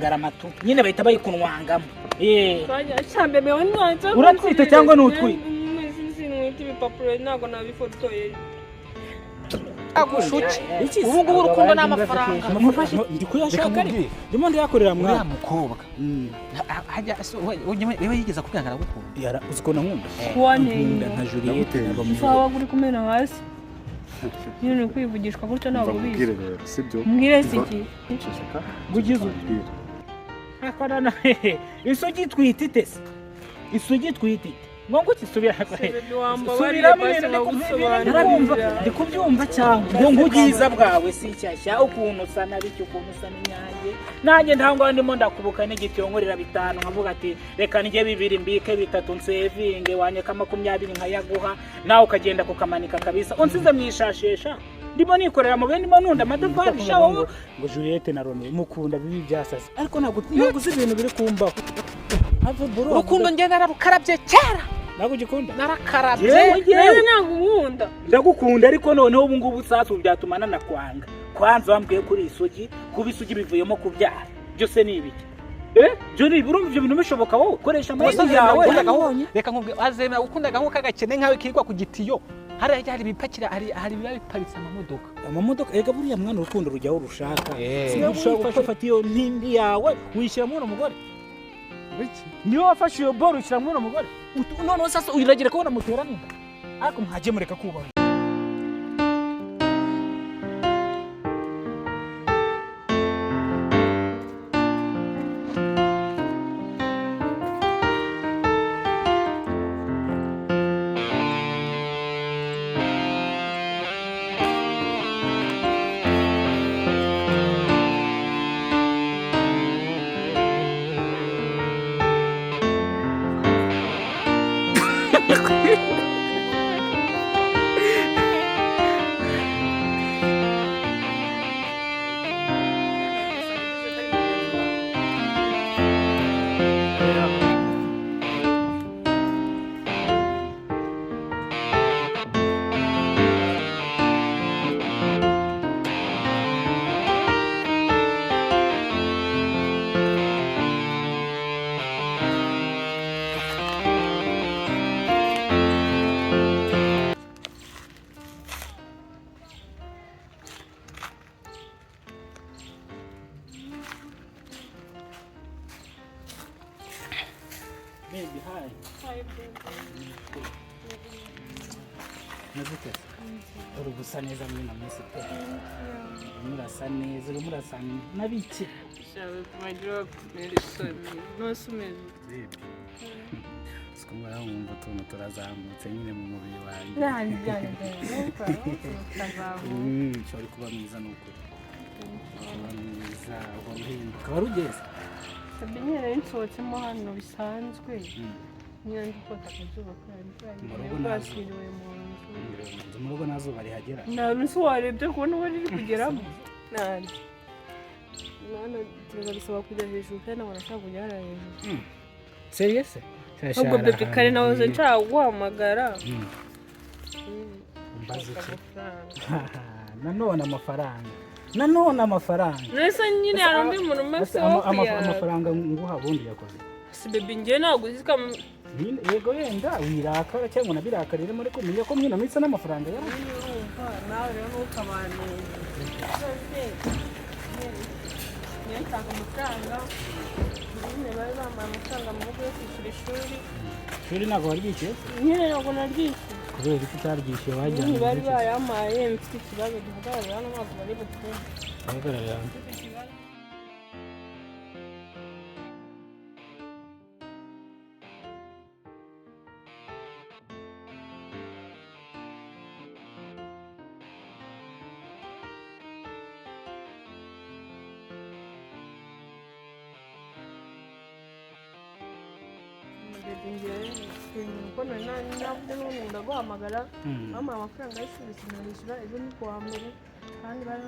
ingaramatu nyine bahita bayikunwangamo cyambe mewe nwanze uratwite cyangwa n'utwite sinwite ibipapuro ntago nabifotoye agushuke ubu ngubu urukundo n'amafaranga ndi kuyashaka ndimo ndayakorera mwana mukobwa hajya wewe yigeza kubwangara gukunda uzikona nkunda nkunda nka Juliette sawa guri kumena hasi nyine kwivugishwa gutyo ntabwo bizi sibyo mbwire siki gugize akana isugi twititese isugi twitite ngo kisubira ndikubyumva cyangwa ngo ngugiza bwawe si cyashya ukuntu usana bityo ukuntu usana inyange nanjye ntangwa ndimo ndakubuka n'igitiyongorera bitanu nkavuga ati reka nige 2 mbike 3 nsevinge wanyeka 20 nkayaguha nawe ukagenda kukamanika kabisa unsize mwishashesha ndimo nikorera mu bene manunda amadopari shawo ngo Juliette na Romeo mukunda bibi byasase ariko naguzi ibintu biri kumbaho urukundo nge nararukarabye cyera nagugikunda narakarabye yewe nagukunda ndagukunda ariko noneho ubu ngubu sasu byatumana nakwanga kwanza wambwiye kuri isugi kuba isugi bivuyemo kubyara byose ni ibiki Joni burumva ibyo bintu bishoboka wowe koresha amazi yawe reka nkubwe azemera ukundaga nko kagakene nkawe kirwa ku gitiyo hari hari bipakira hari biparitse amamodoka ega buriya mwana urukundo rujyaho rushaka singushaka gufata iyo ntindi yawe wishyira mu mugore niyo wafashe iyo boro ushyira mu mugore none sasa uragire ko namuterana ariko mwaje mureka kubona Baby, hi. Hi, baby. Nazuke. Urubusa neza mwe na mwese pe. Murasa neza, murasa nabiki. Shawe kumagira kumera isoni. Nosumeze. Baby. Sikumara wumva tuntu turazamutse nyine mu mubiri wanjye. Nani byane byane. Kazamu. Cyari kuba mwiza nuko. Mwiza, uhinduka warugeze. Sabinyere nsohotsemo hano bisanzwe. Nyandi kota kazuba kandi basiriwe mu nzu. Mu rugo nazuba rihagera. Na rusu warebye kubona wari kugeramo. Nani. Nana turabisaba kujya hejuru kandi barashaka kujya hejuru. Serious? Ubwo bebe kare nawe nshaka guhamagara. Mbaze nanone amafaranga. Nese nyine arumbi umuntu mese amafaranga nguha bundi yakoze. Si bebe ngiye naguzika yego yenda wirakara cyangwa nabirakarire muri kumenya ko mwina mitse n'amafaranga yawe. Nawe rero ntukabane. Niyatanga amafaranga. Nyine bari bambaye amafaranga mu rugo yo kwishyura ishuri. Ishuri ntabwo waryishyuye? Nyine ntabwo naryishyuye. Kubera ko utaryishyuye wajyanye. Bari bayamaye mfite ikibazo gihagarara hano ntabwo bari butwumve. Hagarara. Ndaguhamagara mama amafaranga y'ishuri sinayishyura ejo ni kuwa mbere kandi bari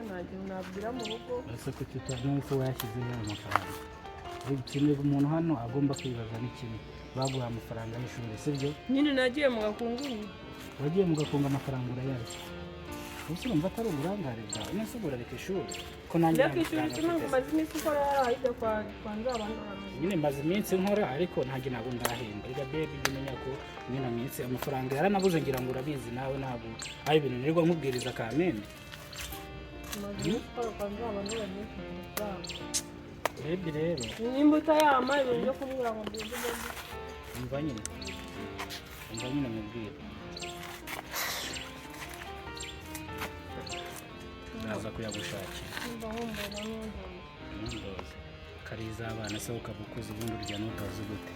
ntagihe nabwira mu rugo ese ko tutanese wayashyizeho amafaranga kimwe umuntu hano agomba kwibaza n'ikimwe baguha amafaranga y'ishuri sibyo nyine nagiye mu gakungu wagiye mu gakungu amafaranga urayarya gusa urumva atari uburangare bwawe nese urareka ishuri ko nanjye reka ishuri kimwe ngo maze iminsi ukora yarahise kwa nzabandora nyine maze iminsi nkora ariko ntabwo ntabwo ndahemba reka baby jya umenya ko nyine iminsi amafaranga yaranabuze ngira ngo urabizi nawe ntabwo ari ibintu nirirwa nkubwiriza kamene maze iminsi ukora kwa nzabandora nyinshi baby rero nimba utayama ibintu byo kumbwira ngo mbizi umva nyine mubwira naza kuyagushakira nimba nkumbura n'undoze kariza abana se ukaba ukuze ubundi urya n'udoze gute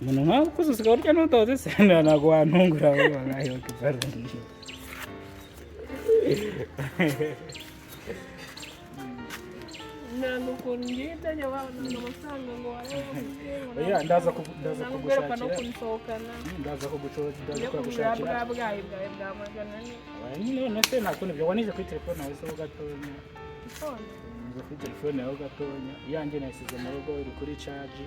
umuntu nkawe ukuze usigaye urya n'udoze se ntabwo wantungura wowe wangahe wakizarundi ntabwo ukuntu ngiye itajya babona amafaranga ngo warebe ndaza kugushakira no kunsohokana ndaza kugushakira bwawe bwa magana ane nyine none se ntakundi byo wanije kuri telefone yawe se ho gatonya nize kuri telefone yawe gatonya iyanjye nayisize mu rugo iri kuri charge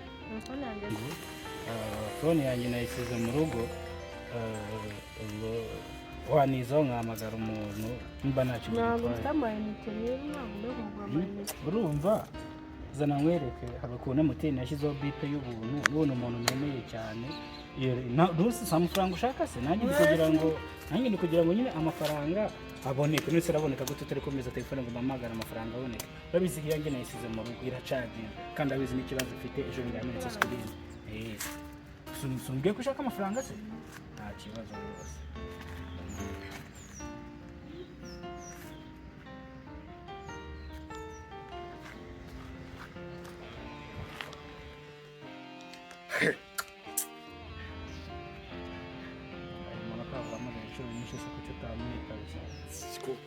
phone yanjye nayisize mu rugo wanizaho nkahamagara umuntu nimba ntacyo urumva zana nkwereke haba ukuntu emutiyeni yashyizeho bipe y'ubuntu ubona umuntu nemeye cyane rusi si amafaranga ushaka se nanjye ndi kugira ngo nyine amafaranga aboneke ndetse araboneka gute utari kumeza telefone ngo mpamagare amafaranga aboneke urabizi ko iyanjye nayisize mu rugo iracaginga kandi abizi n'ikibazo ufite ejo biramenetse sikirini sumbwiye ko ushaka amafaranga se nta kibazo rwose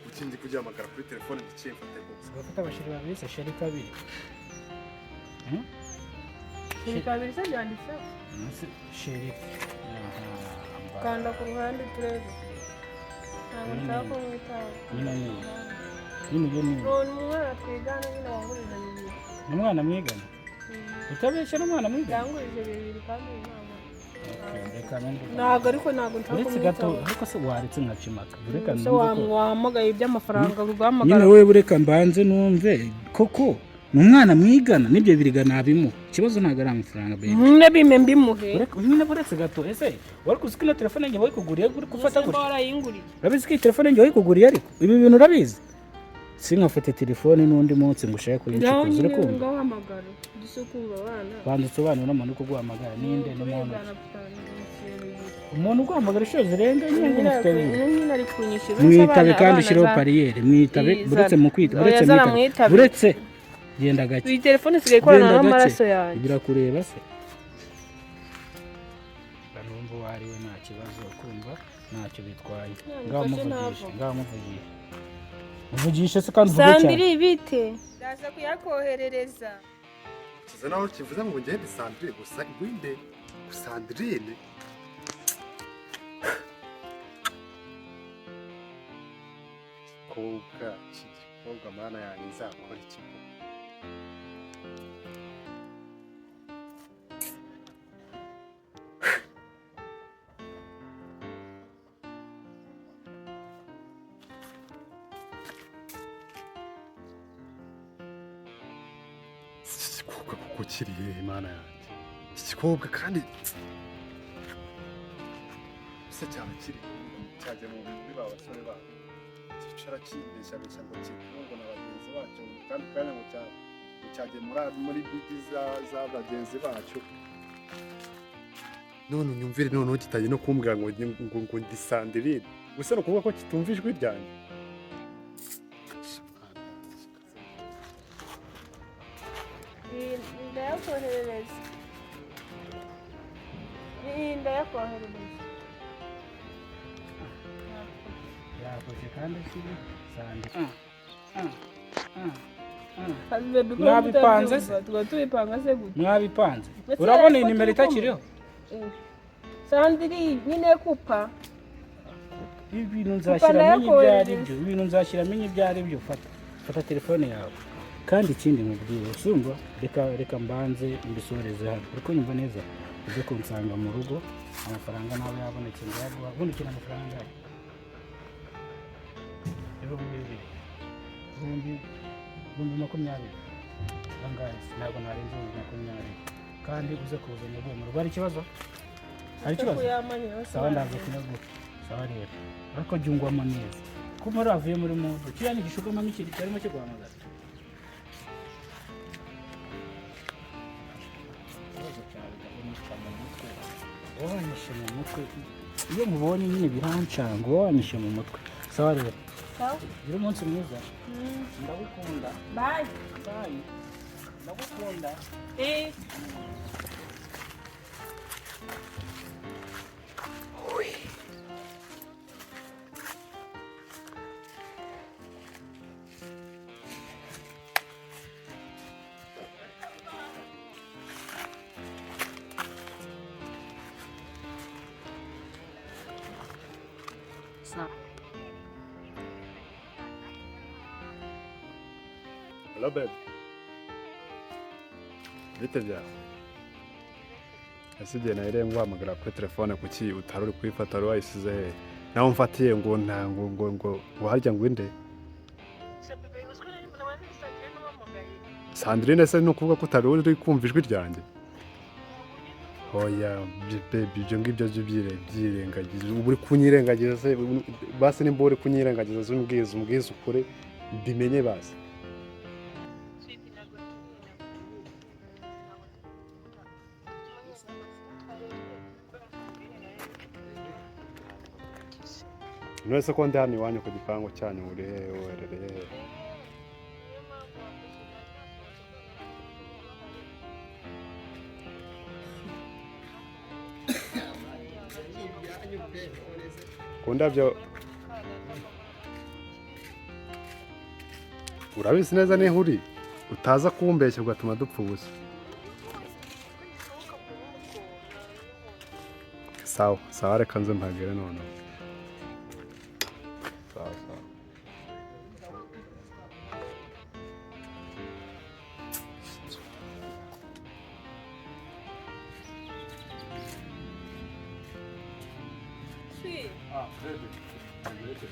ukindi kugihamagara kuri telefone giciye mfate gusa bafite abashiri babiri se sheri kabiri sheri kabiri se byanditseho sheri kanda ku ruhande turebe ntabwo nshaka ko mwitaho nyine umwana twigana nyine wangurije bibiri ni umwana mwigana utabeshya n'umwana mwigana yangurije bibiri kandi ntabwo ariko ntabwo nshaka kumwitaho ariko se waretse nkacimaka se wahamagaye iby'amafaranga uguhamagara nyine wowe bureka mbanze numve koko ni umwana mwigana n'ibyo birigana nabimuha ikibazo ntabwo ari amafaranga baby nyine bime mbimuhe nyine buretse gato ese wari kuzi ko ino telefone yanjye wayikuguriye uri gufata gutya warayinguriye urabizi ko iyi telefone yanjye wayikuguriye ariko ibi bintu urabizi sinkafate telefone n'undi munsi ngo ushake kuyicukuza uri kumva ngahamagara dusukumva abana banditse abana n'umuntu uri kuguhamagara ninde n'umuntu umuntu uguhamagara inshuro zirenga nyine ufite nyine ari kunyishyura mwitabe kandi ushireho pariyeri mwitabe buretse mu kwita buretse genda gake iyi telefone isigaye ikorana n'amaraso yanjye birakureba se numva uwo ari we nta kibazo kumva ntacyo bitwaye muvugishe se kandi uvuge cyane Sandrine bite ndaza kuyakoherereza kiza naho kivuze ngo ngende Sandrine gusa igwinde Sandrine kobwa mana yanjye nzakora iki kiriye imana yanjye iki gikobwa kandi se cyane kiri cyajya mu bintu ba basore babo kicara kibeshabesha ngo kikungo na bagenzi bacu kandi kanya ngo cyajya muri bidi za bagenzi bacu none unyumvire noneho kitagiye no kumbwira ngo ndi Sandrine gusa no kuvuga ko kitumva ijwi ryanjye ndayakoherereza yakoze kandi kiri Sandrine mwabipanze se tubipanga se gute mwabipanze urabona iyi nimero itakiriho Sandrine nyine kupa ibintu nzashyiramo ibyo ari byo ibintu nzashyiramo ibyo ari byo fata telefone yawe kandi ikindi mubwiye usumva reka mbanze mbisoreze hano ariko nyumva neza uze kunsanga mu rugo amafaranga nawe yabonetse ndayaguha ubundi amafaranga ibihumbi 20 angahe ntabwo narenze 20 kandi uze kuzanya bwo mu rwari ikibazo hari ikibazo sawa ndavuga kinaguka sawa rero ariko jyungwamo neza kuma ravuye muri mudu cyane gishugama n'ikindi cyarimo cyo guhamagara wanyishe mu mutwe iyo mubonye nyine birancanga wanyishe mu mutwe sawa rero sawa gira umunsi mwiza ndagukunda bye bye ndagukunda Hello babe. Bite byawe? Ese igihe nahire nguhamagara kuri telefone kuki utari uri kuyifata wari wayisize he? Nawe mfatiye ngo ngo harya ngo inde? Sandrine se nukuvuga ko utari uri kumva ijwi ryanjye? Oya baby ibyo ngibyo byirengagiza. Ubu uri kunyirengagiza se basi nimba uri kunyirengagiza zumbwiza ukure bimenye basi. Nwese ko ndi hano iwanyu ku gipangu cyanyu uri hehe? Kundabyo urabizi neza niho uri utaza kumbeshya ugatuma dupfa ubusa. Sawa reka nze mpagere none. Sawa. Baby.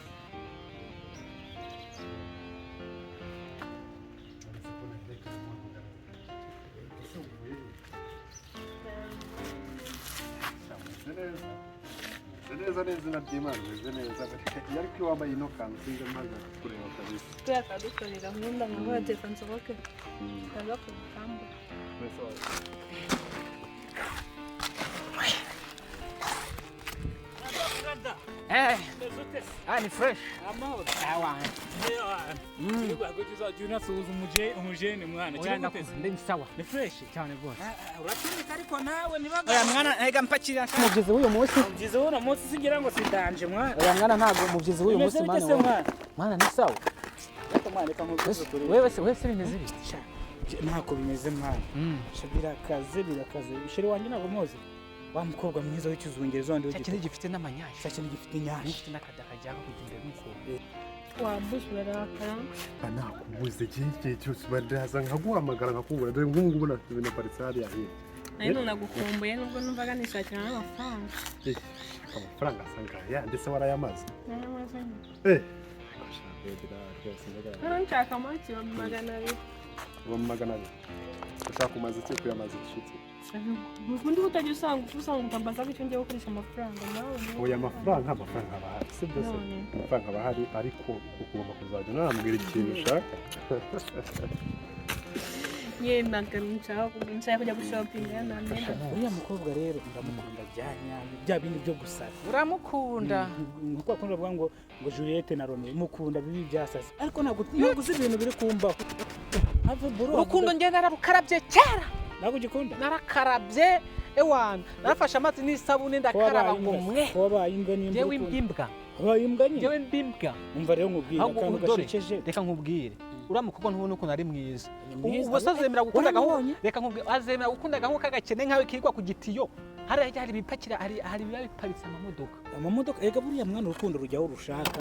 Neza nabyimana meze neza yari ko wambaye ino kanzu sinze maze kureba kabisa tuyakadukorera nkunda ngo telefone nsohoke kaza ku kambo ni fresh umujeni mwana ndi sawa ni fresh cyane rwose uratumika ariko nawe nibaga mwana ega mpakira mubyizi w'uyu munsi singira ngo sidanje mwana mwana ntago mubyizi w'uyu munsi mwana ni sawa wewe se bimeze bite ntako bimeze mwana birakaze bishiri wanjye ntabwo muzi wa mukobwa mwiza w'ikizungere zonde cyakindi gifite n'amanyashi cyakindi gifite inyashi gifite n'akadaka jyaho kugenda n'uko wambuze barakara nakubuze igihe cyose baraza nkaguhamagara nkakubura dore nk'ubu na parisari yahiye nari nagukumbuye nubwo numvaga nishakira n'amafaranga amafaranga asanga ndetse warayamaze nshaka make wa 200 ushaka kumaze iki kuyamaze ishitse ubundi utajya usanga utambaza ko icyo ngiye gukoresha amafaranga nawe oya amafaranga abahari si byose amafaranga abahari ariko ugomba kuzajya unambwira ikintu ushaka yenda nshaka kujya gushopinga namenda uriya mukobwa rero ndamukunda byanyanye bya bindi byo gusara uramukunda nuko akunda bavuga ngo Juliette na Romeo mukunda bibi byasase ariko ntabwo uzi ibintu biri kumbaho urukundo njye nararukarabye kera ntabwo ugikunda narakarabye ewana narafashe amazi n'isabune ndakaraba ngo mwe wabaye imbwa n'imbwa yewe imbimbwa wabaye imbwa nyine yewe imbimbwa umva rero nkubwire akantu gashekeje reka nkubwire uramukuko ntubona ukuntu ari mwiza ubasazemera gukunda gahunda reka nkubwire azemera gukunda gahunda kagakene nkawe kirwa ku gitiyo hari ibipakira hari biba biparitse amamodoka ega buriya mwana urukundo rujyaho rushaka